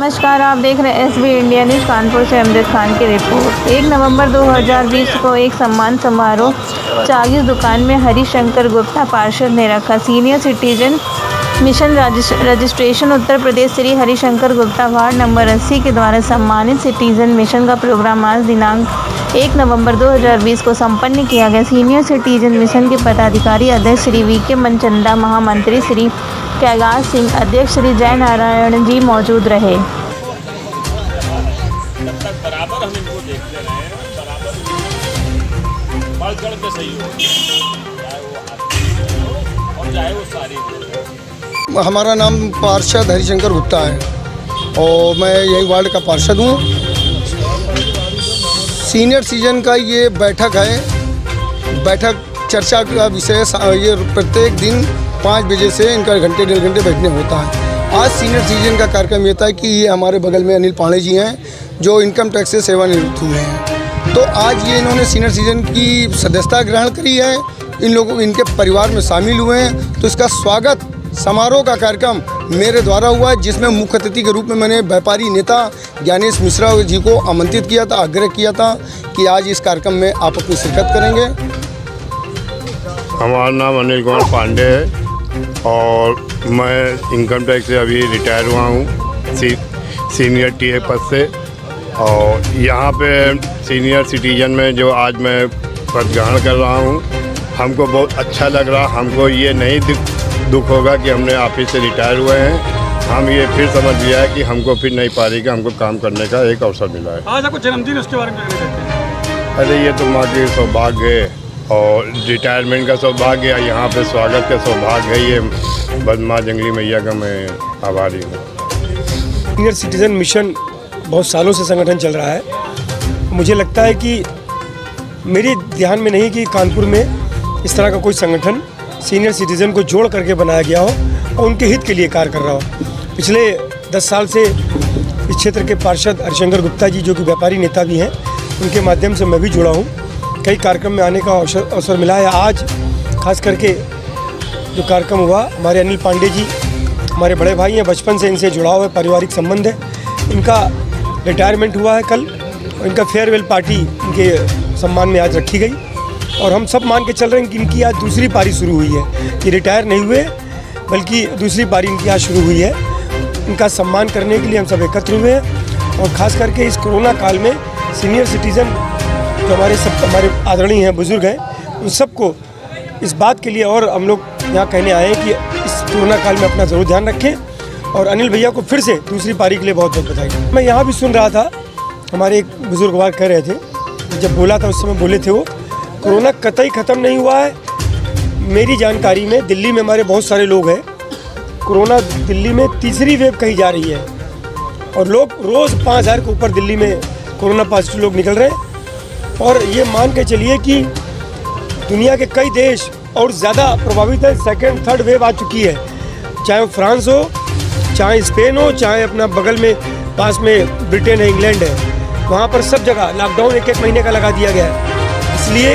नमस्कार, आप देख रहे हैं एसबी इंडिया न्यूज़। कानपुर से अमजद खान की रिपोर्ट। 1 नवंबर 2020 को एक सम्मान समारोह चागीस दुकान में हरिशंकर गुप्ता पार्षद ने रखा। Senior citizen mission registration Uttar Pradesh Shri Harishankar Gupta ward number 80 के द्वारा सम्मानित सिटीजन मिशन का प्रोग्राम आज दिनांक 1 नवंबर 2020 को संपन्न किया गया। सीनियर सिटीजन मिशन के पदाधिकारी अध्यक्ष श्री वीके मनचंदा, महामंत्री श्री कैलाश सिंह, अध्यक्ष श्री जय नारायण जी मौजूद रहे। बराबर हम इनको देखते रहे हैं, बराबर बढ़ चढ़ के सही हो, चाहे वो आदमी हो और चाहे वो सारी। हमारा नाम पार्षद हरिशंकर गुप्ता है और मैं यही वार्ड का पार्षद हूँ। सीनियर सिटीजन का ये बैठक है। बैठक चर्चा का विषय ये प्रत्येक दिन 5 बजे से इनका घंटे 1.5 घंटे बैठने होता है। आज सीनियर सिटीजन का कार्यक्रम ये था कि ये हमारे बगल में अनिल पांडे जी हैं जो इनकम टैक्स से सेवानिवृत्त हुए हैं। तो आज ये इन्होंने सीनियर सिटीजन की सदस्यता ग्रहण करी है, इन लोगों इनके परिवार में शामिल हुए हैं। तो इसका स्वागत समारोह का कार्यक्रम मेरे द्वारा हुआ है, जिसमें मुख्य अतिथि के रूप में मैंने व्यापारी नेता ज्ञानेश मिश्रा जी को आमंत्रित किया था, आग्रह किया था कि आज इस कार्यक्रम में आप अपनी शिरकत करेंगे। हमारा नाम अनिल कुमार पांडे है और मैं इनकम टैक्स से अभी रिटायर हुआ हूँ सीनियर टीए पद से। और यहाँ पे सीनियर सिटीजन में जो आज मैं पद ग्रहण कर रहा हूँ, हमको बहुत अच्छा लग रहा। हमको ये नहीं दुख होगा कि हमने ऑफिस से रिटायर हुए हैं। हम ये फिर समझ लिया है कि हमको फिर नई पारी का हमको काम करने का एक अवसर मिला है। आज आपको जन्मदिन, उसके बारे में क्या कहना चाहते हैं? अरे ये तो माँ की सौभाग्य है और रिटायरमेंट का सौभाग्य है, यहाँ पे स्वागत का सौभाग्य है। ये बस माँ जंगली मैया का मैं आभारी हूँ। सीनियर सिटीजन मिशन बहुत सालों से संगठन चल रहा है। मुझे लगता है कि मेरे ध्यान में नहीं कि कानपुर में इस तरह का कोई संगठन सीनियर सिटीजन को जोड़ करके बनाया गया हो और उनके हित के लिए कार्य कर रहा हो। पिछले 10 साल से इस क्षेत्र के पार्षद हरिशंकर गुप्ता जी, जो कि व्यापारी नेता भी हैं, उनके माध्यम से मैं भी जुड़ा हूँ। कई कार्यक्रम में आने का अवसर मिला है। आज खास करके जो कार्यक्रम हुआ, हमारे अनिल पांडे जी हमारे बड़े भाई हैं, बचपन से इनसे जुड़ा हुआ है, पारिवारिक संबंध है। इनका रिटायरमेंट हुआ है कल और इनका फेयरवेल पार्टी इनके सम्मान में आज रखी गई। और हम सब मान के चल रहे हैं कि इनकी आज दूसरी पारी शुरू हुई है, कि रिटायर नहीं हुए बल्कि दूसरी पारी इनकी आज शुरू हुई है। इनका सम्मान करने के लिए हम सब एकत्र हुए हैं। और ख़ास करके इस कोरोना काल में सीनियर सिटीज़न जो हमारे आदरणीय हैं, बुज़ुर्ग हैं, उन सबको इस बात के लिए और हम लोग यहाँ कहने आए हैं कि इस कोरोना काल में अपना ज़रूर ध्यान रखें। और अनिल भैया को फिर से दूसरी पारी के लिए बहुत बहुत बधाई। मैं यहाँ भी सुन रहा था, हमारे एक बुज़ुर्गवार कह रहे थे, जब बोला था उस समय बोले थे वो, कोरोना कतई ख़त्म नहीं हुआ है। मेरी जानकारी में दिल्ली में हमारे बहुत सारे लोग हैं। कोरोना दिल्ली में तीसरी वेव कही जा रही है और लोग रोज़ 5000 के ऊपर दिल्ली में कोरोना पॉजिटिव लोग निकल रहे हैं। और ये मान के चलिए कि दुनिया के कई देश और ज़्यादा प्रभावित है। सेकेंड थर्ड वेव आ चुकी है, चाहे वो फ्रांस हो, चाहे स्पेन हो, चाहे अपना बगल में पास में ब्रिटेन है, इंग्लैंड है, वहाँ पर सब जगह लॉकडाउन 1-1 महीने का लगा दिया गया है। इसलिए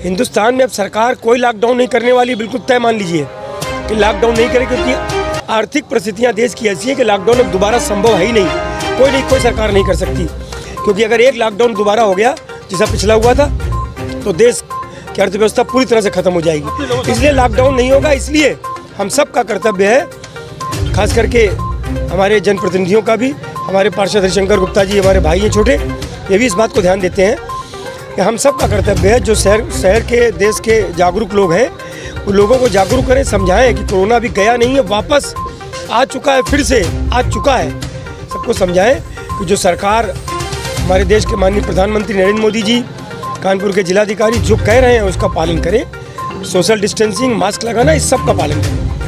हिंदुस्तान में अब सरकार कोई लॉकडाउन नहीं करने वाली, बिल्कुल तय मान लीजिए कि लॉकडाउन नहीं करेगी, क्योंकि आर्थिक परिस्थितियाँ देश की ऐसी है कि लॉकडाउन अब दोबारा संभव है ही नहीं। कोई सरकार नहीं कर सकती, क्योंकि अगर एक लॉकडाउन दोबारा हो गया जैसा पिछला हुआ था तो देश की अर्थव्यवस्था पूरी तरह से ख़त्म हो जाएगी। इसलिए लॉकडाउन नहीं होगा। इसलिए हम सब का कर्तव्य है, खास करके हमारे जनप्रतिनिधियों का भी, हमारे पार्षद हरिशंकर गुप्ता जी हमारे भाई हैं छोटे, ये भी इस बात को ध्यान देते हैं कि हम सब का कर्तव्य है, जो शहर के देश के जागरूक लोग हैं, उन लोगों को जागरूक करें, समझाएं कि कोरोना अभी गया नहीं है, वापस आ चुका है, फिर से आ चुका है। सबको समझाएं कि जो सरकार, हमारे देश के माननीय प्रधानमंत्री नरेंद्र मोदी जी, कानपुर के जिलाधिकारी जो कह रहे हैं उसका पालन करें। सोशल डिस्टेंसिंग, मास्क लगाना, इस सब का पालन करें।